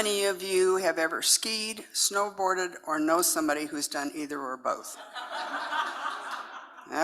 many of you have ever skied, snowboarded, or know somebody who's done either or both?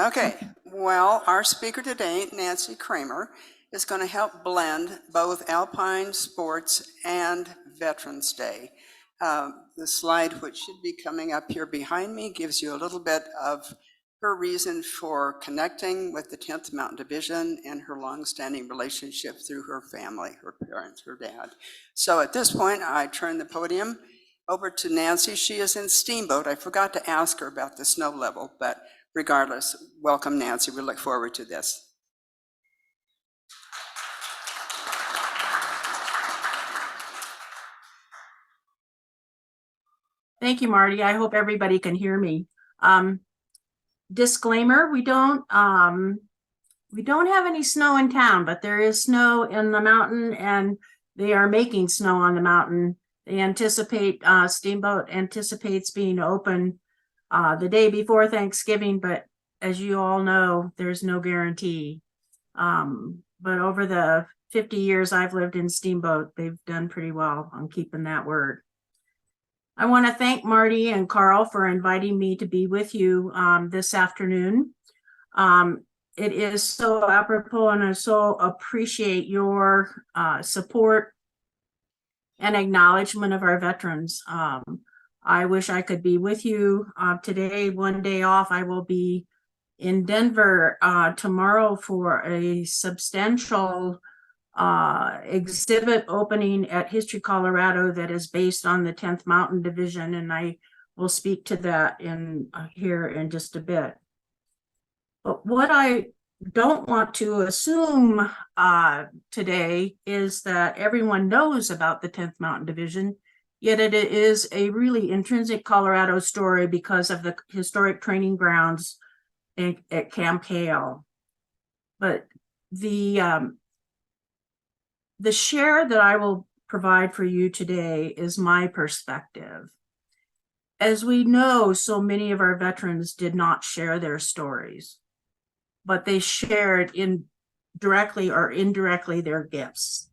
Okay, well, our speaker today, Nancy Kramer, is going to help blend both alpine sports and Veterans Day. The slide, which should be coming up here behind me, gives you a little bit of her reason for connecting with the 10th Mountain Division and her longstanding relationship through her family, her parents, her dad. So at this point, I turn the podium over to Nancy. She is in Steamboat. I forgot to ask her about the snow level, but regardless, welcome, Nancy. We look forward to this. Thank you, Marty. I hope everybody can hear me. Disclaimer, we don't have any snow in town, but there is snow in the mountain, and they are making snow on the mountain. They anticipate, Steamboat anticipates being open the day before Thanksgiving, but as you all know, there's no guarantee. But over the 50 years I've lived in Steamboat, they've done pretty well on keeping that word. I want to thank Marty and Carl for inviting me to be with you this afternoon. It is so apropos, and I so appreciate your support and acknowledgement of our veterans. I wish I could be with you today. One day off, I will be in Denver tomorrow for a substantial exhibit opening at History Colorado that is based on the 10th Mountain Division, and I will speak to that in here in just a bit. But what I don't want to assume today is that everyone knows about the 10th Mountain Division, yet it is a really intrinsic Colorado story because of the historic training grounds at Camp Hale. But the share that I will provide for you today is my perspective. As we know, so many of our veterans did not share their stories, but they shared directly or indirectly their gifts.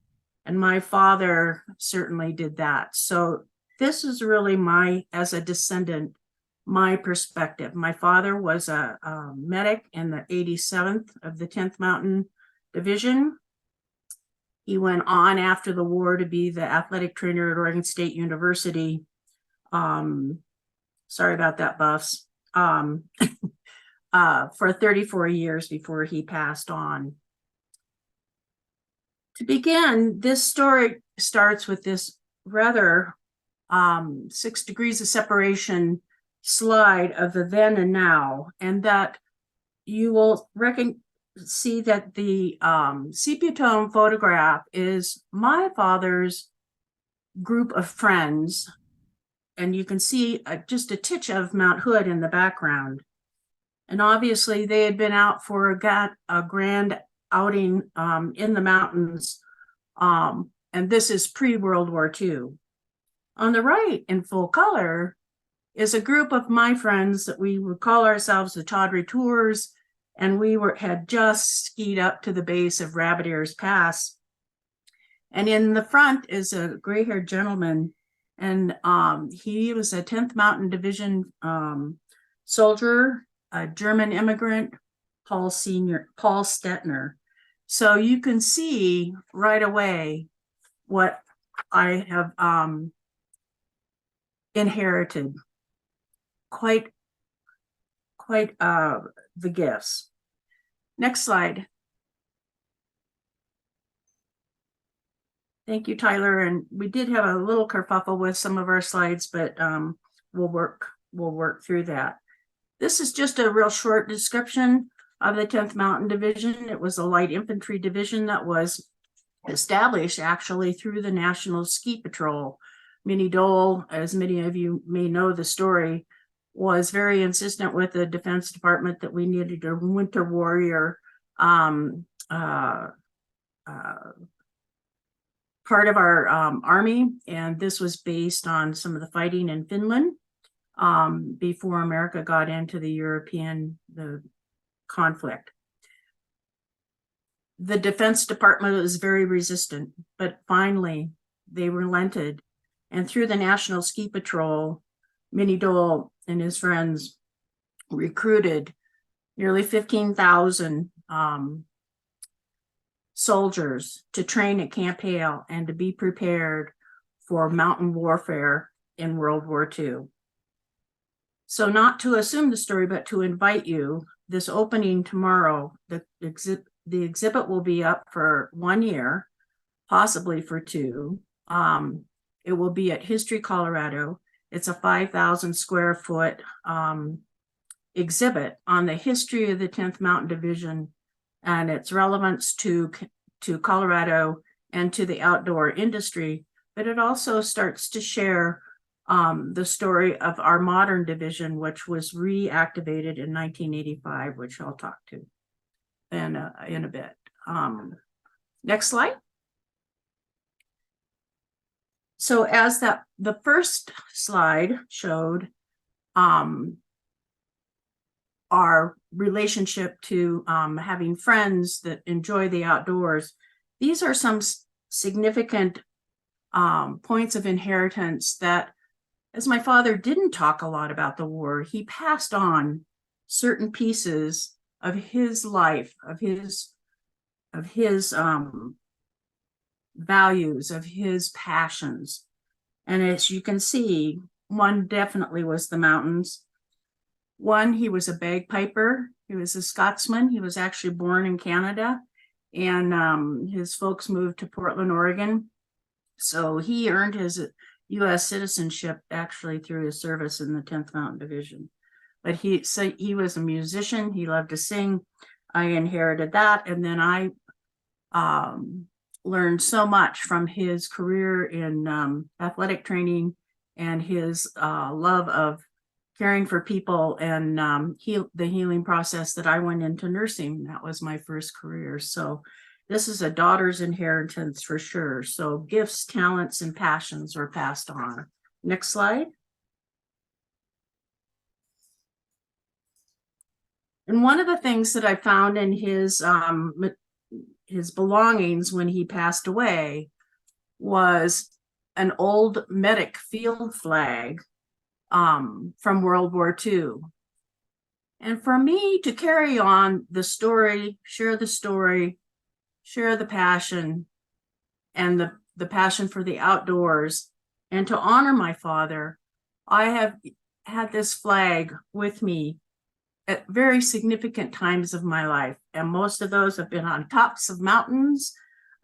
And my father certainly did that. So this is really as a descendant, my perspective. My father was a medic in the 87th of the 10th Mountain Division. He went on after the war to be the athletic trainer at Oregon State University. Sorry about that, Buffs. For 34 years before he passed on. To begin, this story starts with this rather 6 degrees of separation slide of the then and now, and that you will see that the sepia tone photograph is my father's group of friends, and you can see just a titch of Mount Hood in the background. And obviously they had been out for a grand outing in the mountains, and this is pre-World War II. On the right, in full color, is a group of my friends that we would call ourselves the Tawdry Tours, and we had just skied up to the base of Rabbit Ears Pass. And in the front is a gray-haired gentleman, and he was a 10th Mountain Division soldier, a German immigrant, Paul Stetner. So you can see right away what I have inherited. Quite the gifts. Next slide. Thank you, Tyler. And we did have a little kerfuffle with some of our slides, but we'll work through that. This is just a real short description of the 10th Mountain Division. It was a light infantry division that was established actually through the National Ski Patrol. Minnie Dole, as many of you may know the story, was very insistent with the Defense Department that we needed a winter warrior part of our army, and this was based on some of the fighting in Finland before America got into the conflict. The Defense Department was very resistant, but finally they relented And through the National Ski Patrol, Minnie Dole and his friends recruited nearly 15,000 soldiers to train at Camp Hale and to be prepared for mountain warfare in World War II. So not to assume the story, but to invite you, this opening tomorrow, the exhibit will be up for 1 year, possibly for 2. It will be at History Colorado. It's a 5,000 square foot exhibit on the history of the 10th Mountain Division and its relevance to Colorado and to the outdoor industry. But it also starts to share the story of our modern division, which was reactivated in 1985, which I'll talk to in a bit. Next slide. So as the first slide showed, our relationship to having friends that enjoy the outdoors, these are some significant points of inheritance that, as my father didn't talk a lot about the war, he passed on certain pieces of his life, of his values, of his passions. And as you can see, one definitely was the mountains. One, he was a bagpiper. He was a Scotsman. He was actually born in Canada, and his folks moved to Portland, Oregon. So he earned his U.S. citizenship actually through his service in the 10th Mountain Division. But he was a musician. He loved to sing. I inherited that, and then I learned so much from his career in athletic training and his love of caring for people and the healing process that I went into nursing. That was my first career. So this is a daughter's inheritance for sure. So gifts, talents, and passions are passed on. Next slide. And one of the things that I found in his belongings when he passed away was an old medic field flag from World War II. And for me to carry on the story, share the passion, and the passion for the outdoors, and to honor my father, I have had this flag with me at very significant times of my life. And most of those have been on tops of mountains,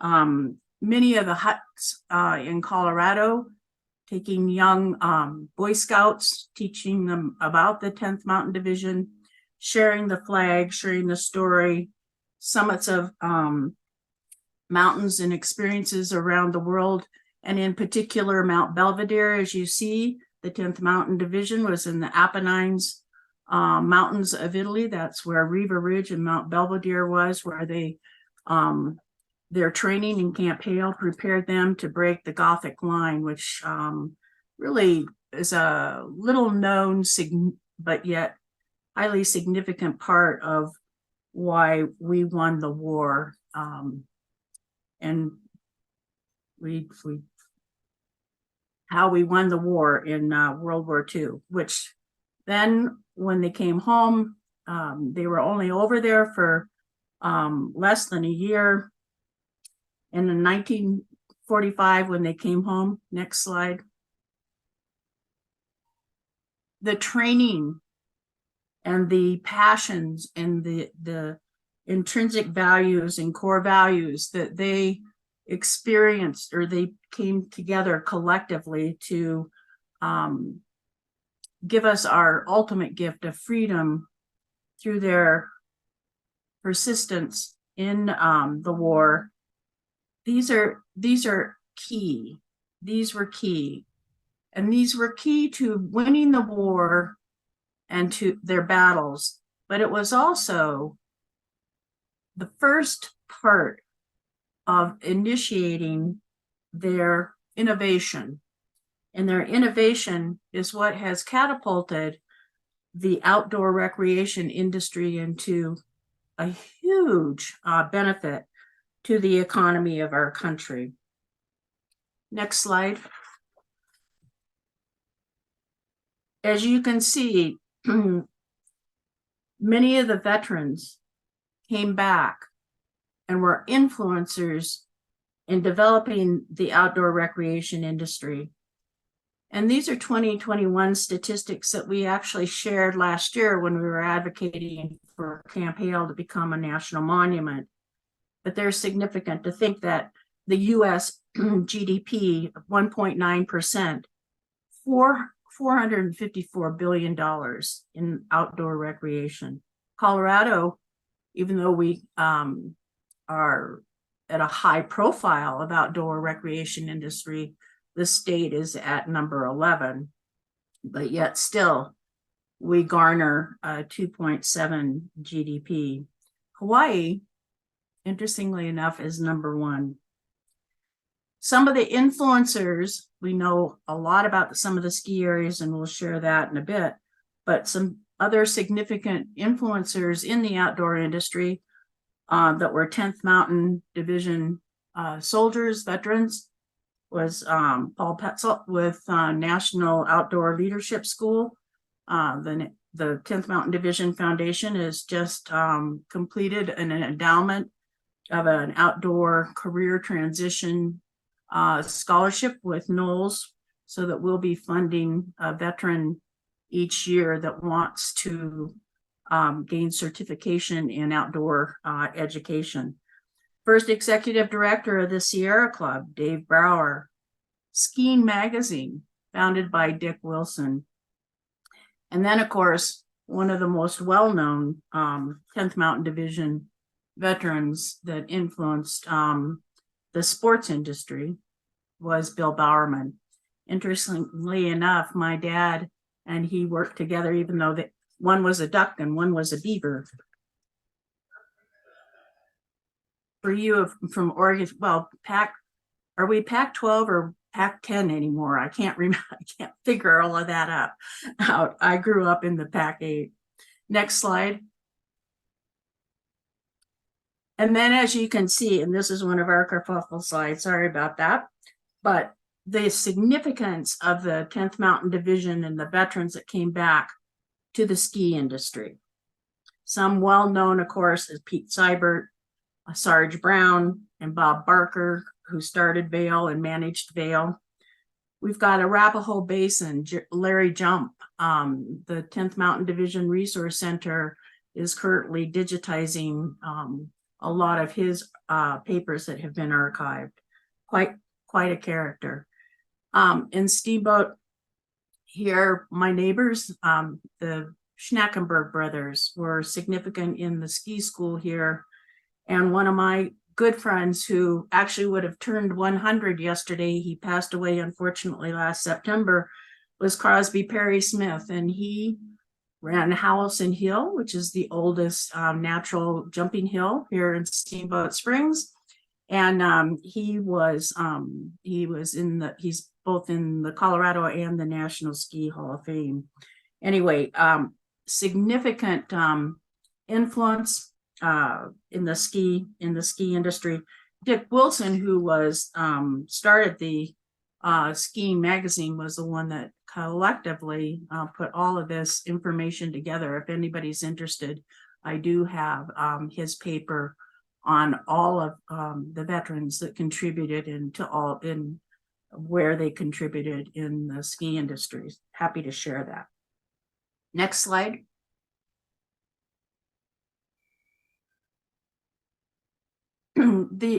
many of the huts in Colorado, taking young Boy Scouts, teaching them about the 10th Mountain Division, sharing the flag, sharing the story, summits of mountains and experiences around the world, and in particular, Mount Belvedere. As you see, the 10th Mountain Division was in the Apennines mountains of Italy. That's where Riva Ridge and Mount Belvedere was, where they their training in Camp Hale prepared them to break the Gothic line, which really is a little known, but yet highly significant part of why we won the war. And how we won the war in World War II, which then when they came home, they were only over there for less than a year. And in 1945, when they came home, next slide, the training and the passions and the intrinsic values and core values that they experienced, or they came together collectively to give us our ultimate gift of freedom through their persistence in the war. These are key. These were key. And these were key to winning the war and to their battles. But it was also the first part of initiating their innovation. And their innovation is what has catapulted the outdoor recreation industry into a huge benefit to the economy of our country. Next slide. as you can see, many of the veterans came back and were influencers in developing the outdoor recreation industry. And these are 2021 statistics that we actually shared last year when we were advocating for Camp Hale to become a national monument. But they're significant to think that the US GDP of 1.9%, $454 billion in outdoor recreation. Colorado, even though we are at a high profile of outdoor recreation industry, the state is at number 11, but yet still we garner 2.7 GDP. Hawaii, interestingly enough, is number 1. Some of the influencers, we know a lot about some of the ski areas, and we'll share that in a bit, but some other significant influencers in the outdoor industry that were 10th Mountain Division soldiers, veterans, was Paul Petzel with National Outdoor Leadership School. The 10th Mountain Division Foundation has just completed an endowment of an outdoor career transition scholarship with Knowles, so that we'll be funding a veteran each year that wants to gain certification in outdoor education. First executive director of the Sierra Club, Dave Brower. Skiing Magazine, founded by Dick Wilson. And then, of course, one of the most well-known 10th Mountain Division veterans that influenced the sports industry was Bill Bowerman. Interestingly enough, my dad and he worked together, even though one was a duck and one was a beaver. For you from Oregon, well, are we Pac-12 or Pac-10 anymore? I can't remember. I can't figure all of that out. I grew up in the Pac-8. Next slide. And then, as you can see, and this is one of our kerfuffle slides, sorry about that, but the significance of the 10th Mountain Division and the veterans that came back to the ski industry. Some well-known, of course, is Pete Seibert, Sarge Brown, and Bob Barker, who started Vail and managed Vail. We've got Arapahoe Basin, Larry Jump. The 10th Mountain Division Resource Center is currently digitizing a lot of his papers that have been archived. Quite a character. In Steamboat, here, my neighbors, the Schnackenberg brothers, were significant in the ski school here. And one of my good friends, who actually would have turned 100 yesterday, he passed away unfortunately last September, was Crosby Perry Smith. And he ran Howelson Hill, which is the oldest natural jumping hill here in Steamboat Springs. And he's both in the Colorado and the National Ski Hall of Fame. Anyway, significant influence in the ski industry. Dick Wilson, who was started the Skiing Magazine, was the one that collectively put all of this information together. If anybody's interested, I do have his paper on all of the veterans that contributed in where they contributed in the ski industry. Happy to share that. Next slide.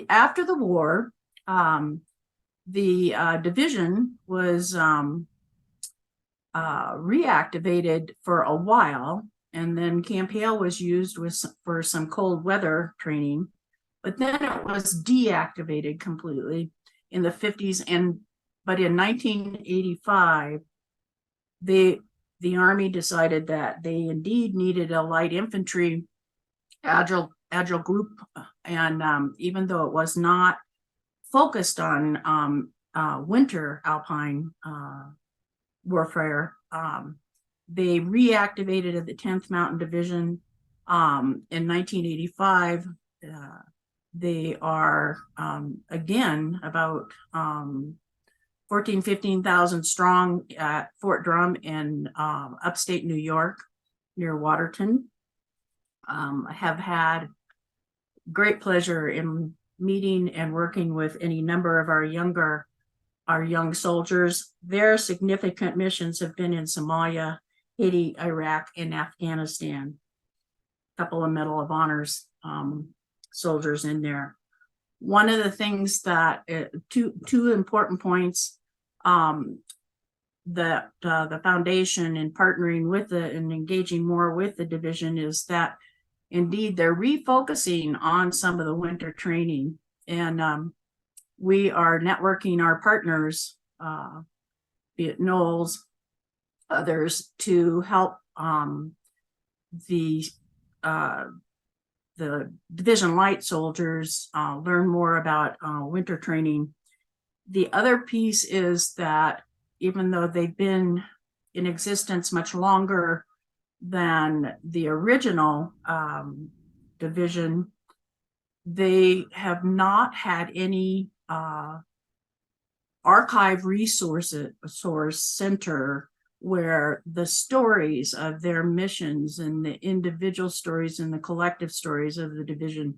After the war, the division was reactivated for a while, and then Camp Hale was used for some cold weather training, but then it was deactivated completely in the 50s. But in 1985, the Army decided that they indeed needed a light infantry agile group, and even though it was not focused on winter alpine warfare, they reactivated the 10th Mountain Division in 1985. They are again about 15,000 strong at Fort Drum in upstate New York near Waterton. I have had great pleasure in meeting and working with any number of our young soldiers. Their significant missions have been in Somalia, Haiti, Iraq, and Afghanistan. A couple of Medal of Honors soldiers in there. One of the things that two important points that the foundation in partnering with and engaging more with the division is that indeed they're refocusing on some of the winter training, and we are networking our partners, be it Knowles, others, to help the Division Light soldiers learn more about winter training. The other piece is that even though they've been in existence much longer than the original division, they have not had any archive source center where the stories of their missions and the individual stories and the collective stories of the division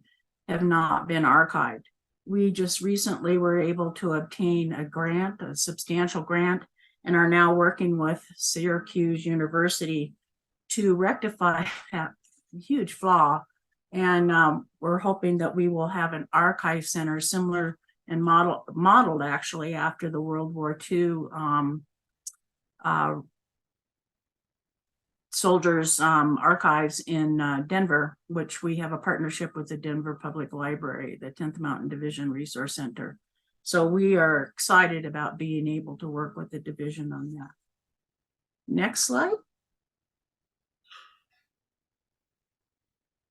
have not been archived. We just recently were able to obtain a grant, a substantial grant, and are now working with Syracuse University to rectify that huge flaw. And we're hoping that we will have an archive center similar and modeled actually after the World War II soldiers archives in Denver, which we have a partnership with the Denver Public Library, the 10th Mountain Division Resource Center. So we are excited about being able to work with the division on that. Next slide.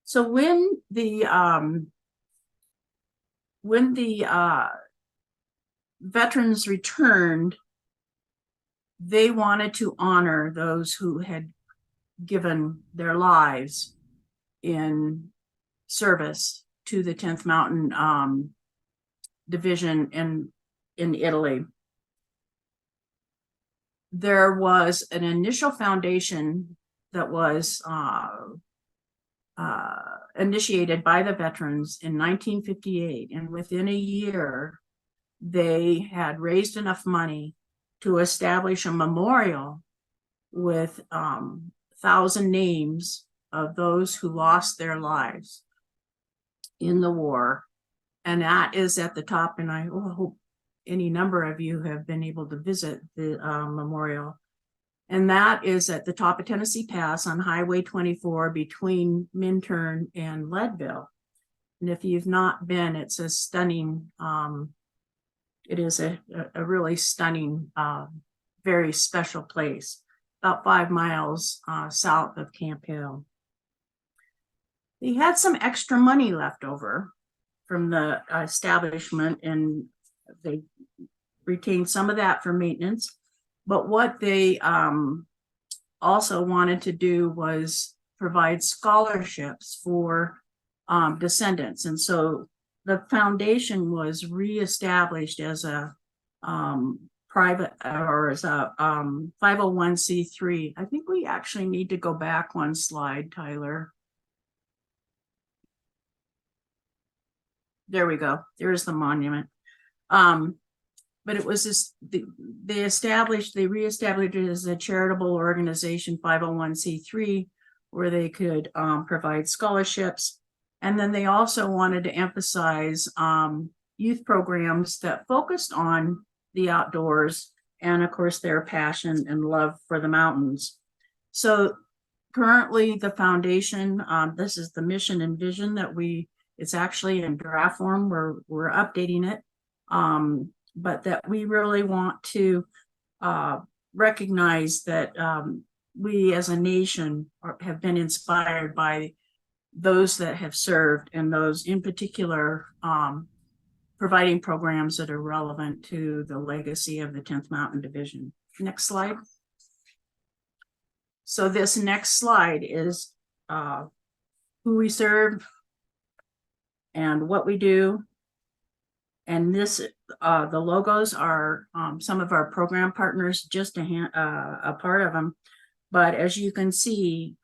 So when the veterans returned, they wanted to honor those who had given their lives in service to the 10th Mountain Division in Italy. There was an initial foundation that was initiated by the veterans in 1958, and within a year they had raised enough money to establish a memorial with 1,000 names of those who lost their lives in the war. And that is at the top, and I hope any number of you have been able to visit the memorial. And that is at the top of Tennessee Pass on Highway 24 between Minturn and Leadville. And if you've not been, it's a stunning, it is a really stunning, very special place, about 5 miles south of Camp Hale. They had some extra money left over from the establishment, and they retained some of that for maintenance. But what they also wanted to do was provide scholarships for descendants. And so the foundation was reestablished as a private, or as a 501c3. I think we actually need to go back one slide, Tyler. There we go. There's the monument. But it was this, they reestablished it as a charitable organization, 501c3, where they could provide scholarships. And then they also wanted to emphasize youth programs that focused on the outdoors and, of course, their passion and love for the mountains. So currently the foundation, this is the mission and vision that it's actually in draft form. We're updating it. But that we really want to recognize that we as a nation have been inspired by those that have served, and those in particular providing programs that are relevant to the legacy of the 10th Mountain Division. Next slide. So this next slide is who we serve and what we do. And this the logos are some of our program partners, just a part of them. But as you can see,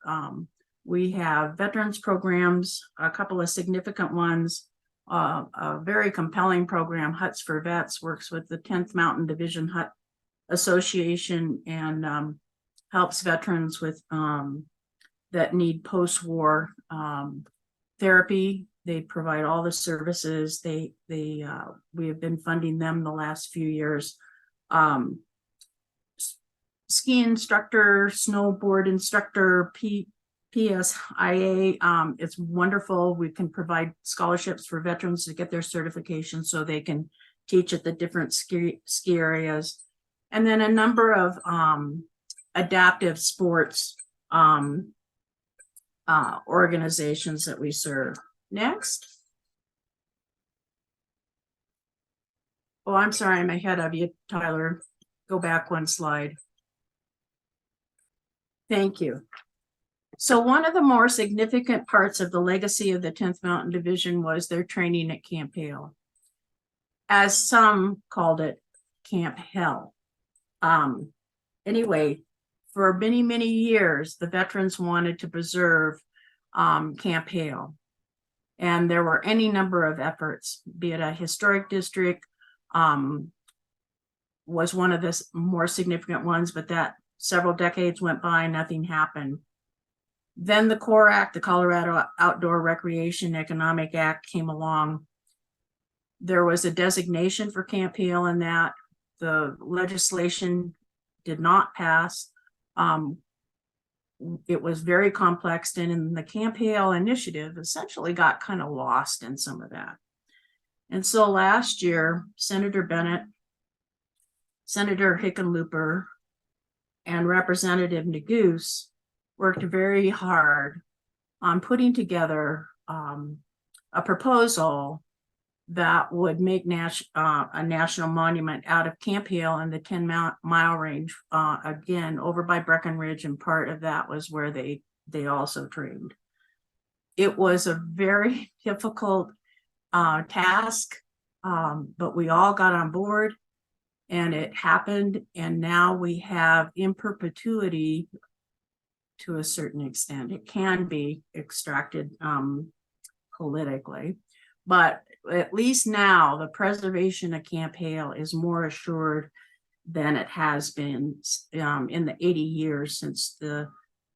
we have veterans programs, a couple of significant ones, a very compelling program, Huts for Vets, works with the 10th Mountain Division Hut Association and helps veterans with that need post-war therapy. They provide all the services. We have been funding them the last few years. Ski instructor, snowboard instructor, PSIA, it's wonderful. We can provide scholarships for veterans to get their certification so they can teach at the different ski areas. And then a number of adaptive sports organizations that we serve. Next. Oh, I'm sorry, I'm ahead of you, Tyler. Go back one slide. Thank you. So one of the more significant parts of the legacy of the 10th Mountain Division was their training at Camp Hale. As some called it, Camp Hale. Anyway, for many, many years, the veterans wanted to preserve Camp Hale. And there were any number of efforts, be it a historic district, was one of the more significant ones, but that several decades went by, nothing happened. Then the CORE Act, the Colorado Outdoor Recreation Economic Act, came along. There was a designation for Camp Hale in that. The legislation did not pass. It was very complex, and in the Camp Hale initiative essentially got kind of lost in some of that. And so last year, Senator Bennett, Senator Hickenlooper, and Representative Neguse worked very hard on putting together a proposal that would make a national monument out of Camp Hale and the 10-mile range, again, over by Breckenridge, and part of that was where they also trained. It was a very difficult task, but we all got on board, and it happened, and now we have in perpetuity, to a certain extent. It can be extracted politically, but at least now the preservation of Camp Hale is more assured than it has been in the 80 years since the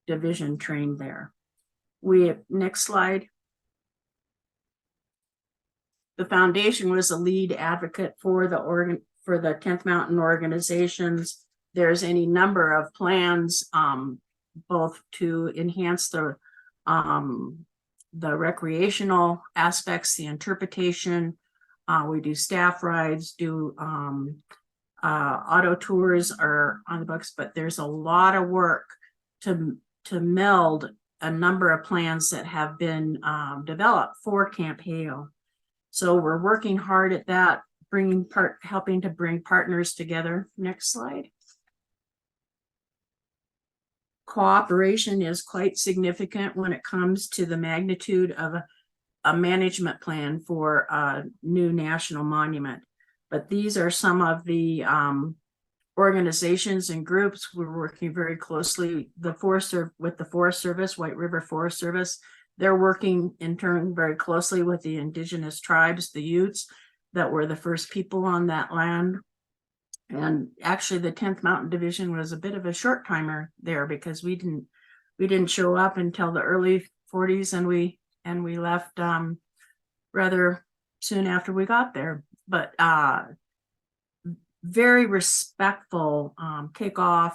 division trained there. Next slide. The foundation was a lead advocate for the 10th Mountain organizations. There's any number of plans, both to enhance the recreational aspects, the interpretation. We do staff rides, do auto tours are on the books, but there's a lot of work to meld a number of plans that have been developed for Camp Hale. So we're working hard at that, helping to bring partners together. Next slide. Cooperation is quite significant when it comes to the magnitude of a management plan for a new national monument. But these are some of the organizations and groups. We're working very closely with the Forest Service, White River Forest Service. They're working in turn very closely with the indigenous tribes, the Utes, that were the first people on that land. And actually the 10th Mountain Division was a bit of a short timer there, because we didn't show up until the early 40s, and we left rather soon after we got there. But very respectful kickoff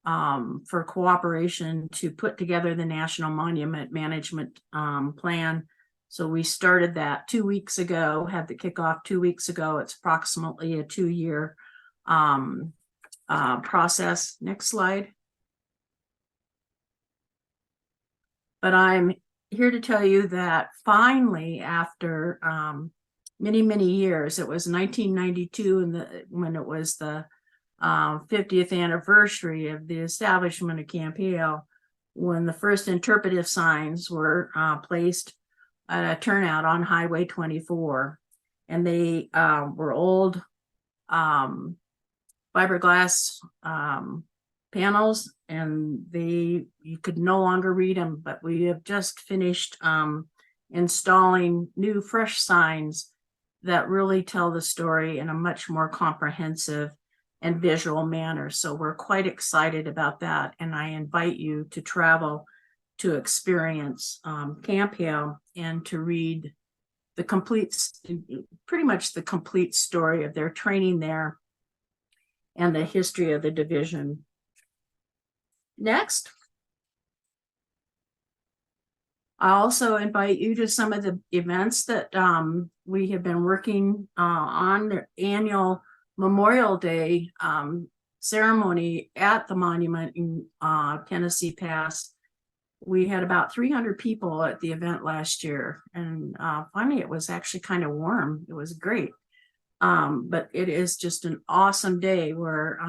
for cooperation to put together the National Monument Management Plan. So we started that 2 weeks ago, had the kickoff 2 weeks ago. It's approximately a 2-year process. Next slide. But I'm here to tell you that finally, after many, many years, it was 1992 when it was the 50th anniversary of the establishment of Camp Hale, when the first interpretive signs were placed at a turnout on Highway 24. and they were old fiberglass panels, and you could no longer read them, but we have just finished installing new fresh signs that really tell the story in a much more comprehensive and visual manner. So we're quite excited about that, and I invite you to travel to experience Camp Hale and to read pretty much the complete story of their training there and the history of the division. Next. I also invite you to some of the events that we have been working on. The annual Memorial Day ceremony at the monument in Tennessee Pass. We had about 300 people at the event last year, and finally it was actually kind of warm. It was great. But it is just an awesome day where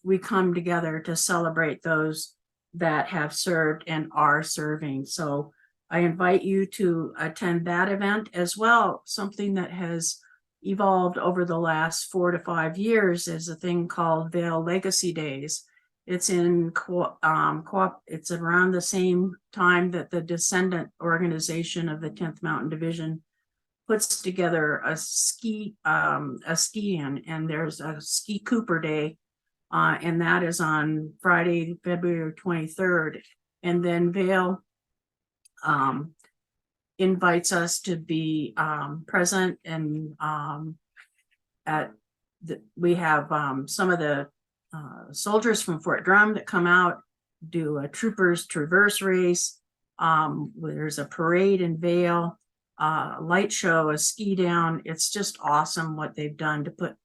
we come together to celebrate those that have served and are serving. So I invite you to attend that event as well. Something that has evolved over the last 4 to 5 years is a thing called Vale Legacy Days. It's it's around the same time that the Descendant organization of the 10th Mountain Division puts together a ski in, and there's a Ski Cooper Day, and that is on Friday, February 23rd. And then Vale invites us to be present, and we have some of the soldiers from Fort Drum that come out, do a Troopers Traverse race. There's a parade in Vale, light show, a ski down. It's just awesome what they've done to put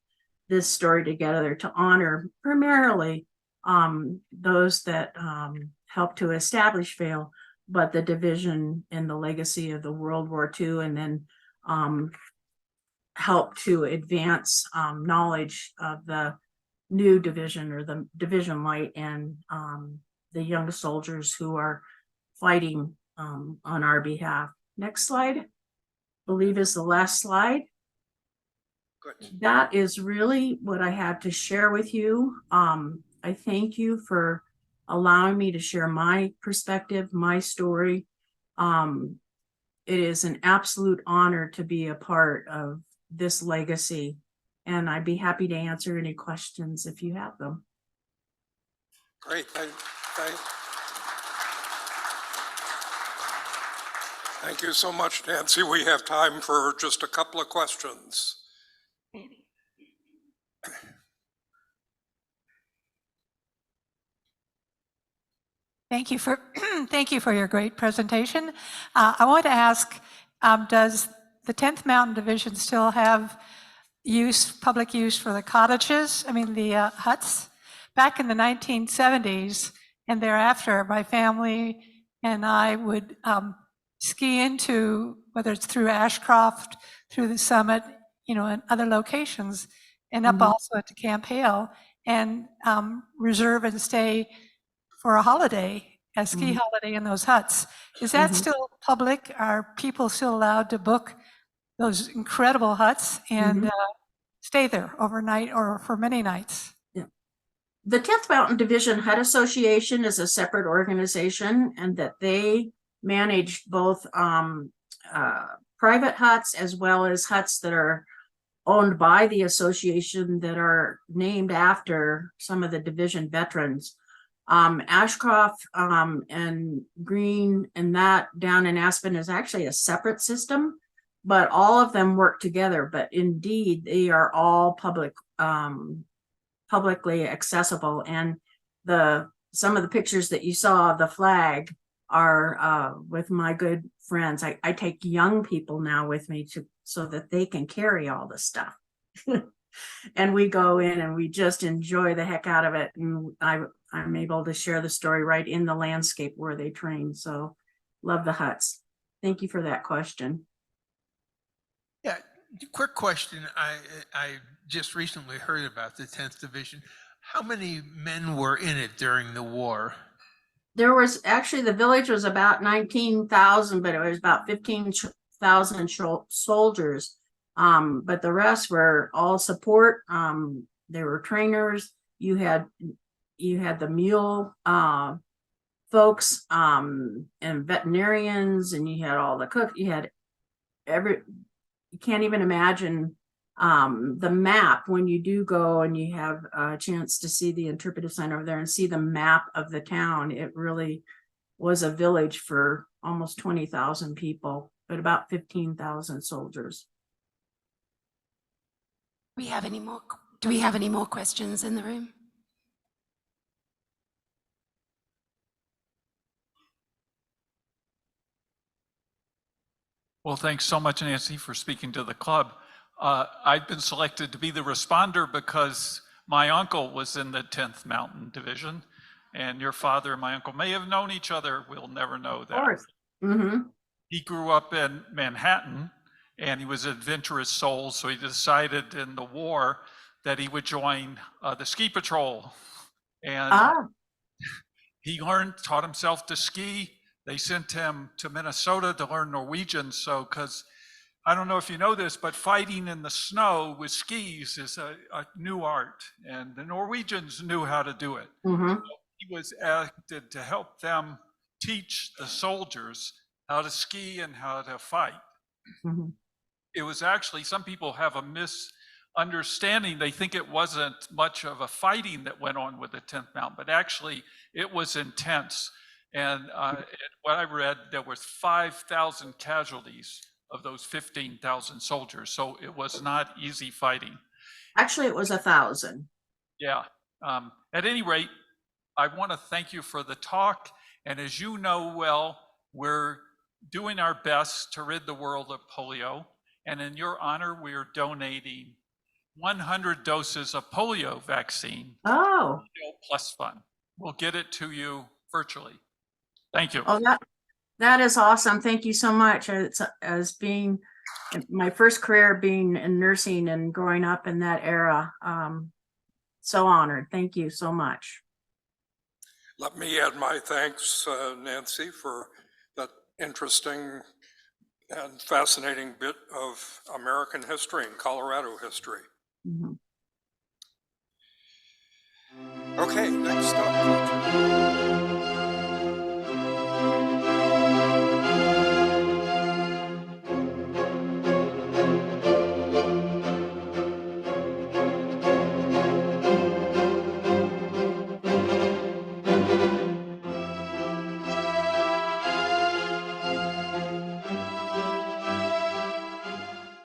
this story together to honor primarily those that helped to establish Vale, but the division and the legacy of the World War II, and then help to advance knowledge of the new division, or the Division Light, and the young soldiers who are fighting on our behalf. Next slide, I believe, is the last slide. Good. That is really what I have to share with you. I thank you for allowing me to share my perspective, my story. It is an absolute honor to be a part of this legacy, and I'd be happy to answer any questions if you have them. Great. Thank you so much, Nancy. We have time for just a couple of questions. Thank you for your great presentation. I want to ask, does the 10th Mountain Division still have public use for the cottages? I mean, the huts? Back in the 1970s and thereafter, my family and I would ski into, whether it's through Ashcroft, through the summit, and other locations, and up also at Camp Hale, and reserve and stay for a holiday, a ski holiday in those huts. Is that still public? Are people still allowed to book those incredible huts and stay there overnight or for many nights? Yeah. The 10th Mountain Division Hut Association is a separate organization, and that they manage both private huts as well as huts that are owned by the association that are named after some of the division veterans. Ashcroft and Green and that down in Aspen is actually a separate system, but all of them work together. But indeed, they are all publicly accessible. And some of the pictures that you saw of the flag are with my good friends. I take young people now with me so that they can carry all the stuff. And we go in and we just enjoy the heck out of it. And I'm able to share the story right in the landscape where they train. So love the huts. Thank you for that question. Yeah, quick question. I just recently heard about the 10th Division. How many men were in it during the war? There was actually, the village was about 19,000, but it was about 15,000 soldiers. But the rest were all support. They were trainers. You had the mule folks and veterinarians, and you had all the cook. You had you can't even imagine the map when you do go and you have a chance to see the interpretive sign over there and see the map of the town. It really was a village for almost 20,000 people, but about 15,000 soldiers. Do we have any more questions in the room? Well, thanks so much, Nancy, for speaking to the club. I've been selected to be the responder because my uncle was in the 10th Mountain Division, and your father and my uncle may have known each other. We'll never know that. Of course. Mm-hmm. He grew up in Manhattan, and he was an adventurous soul, so he decided in the war that he would join the ski patrol. And he taught himself to ski. They sent him to Minnesota to learn Norwegian. So, because I don't know if you know this, but fighting in the snow with skis is a new art, and the Norwegians knew how to do it. Mm-hmm. So he was acted to help them teach the soldiers how to ski and how to fight. Mm-hmm. It was actually, some people have a misunderstanding. They think it wasn't much of a fighting that went on with the 10th Mountain, but actually it was intense. And what I read, there was 5,000 casualties of those 15,000 soldiers. So it was not easy fighting. Actually, it was 1,000. Yeah. At any rate, I want to thank you for the talk. And as you know well, we're doing our best to rid the world of polio. And in your honor, we are donating 100 doses of polio vaccine. Oh. Polio Plus Fund. We'll get it to you virtually. Thank you. Oh, that is awesome. Thank you so much. It's as being my first career being in nursing and growing up in that era. So honored. Thank you so much. Let me add my thanks, Nancy, for that interesting and fascinating bit of American history and Colorado history. Mm-hmm. Okay, next up.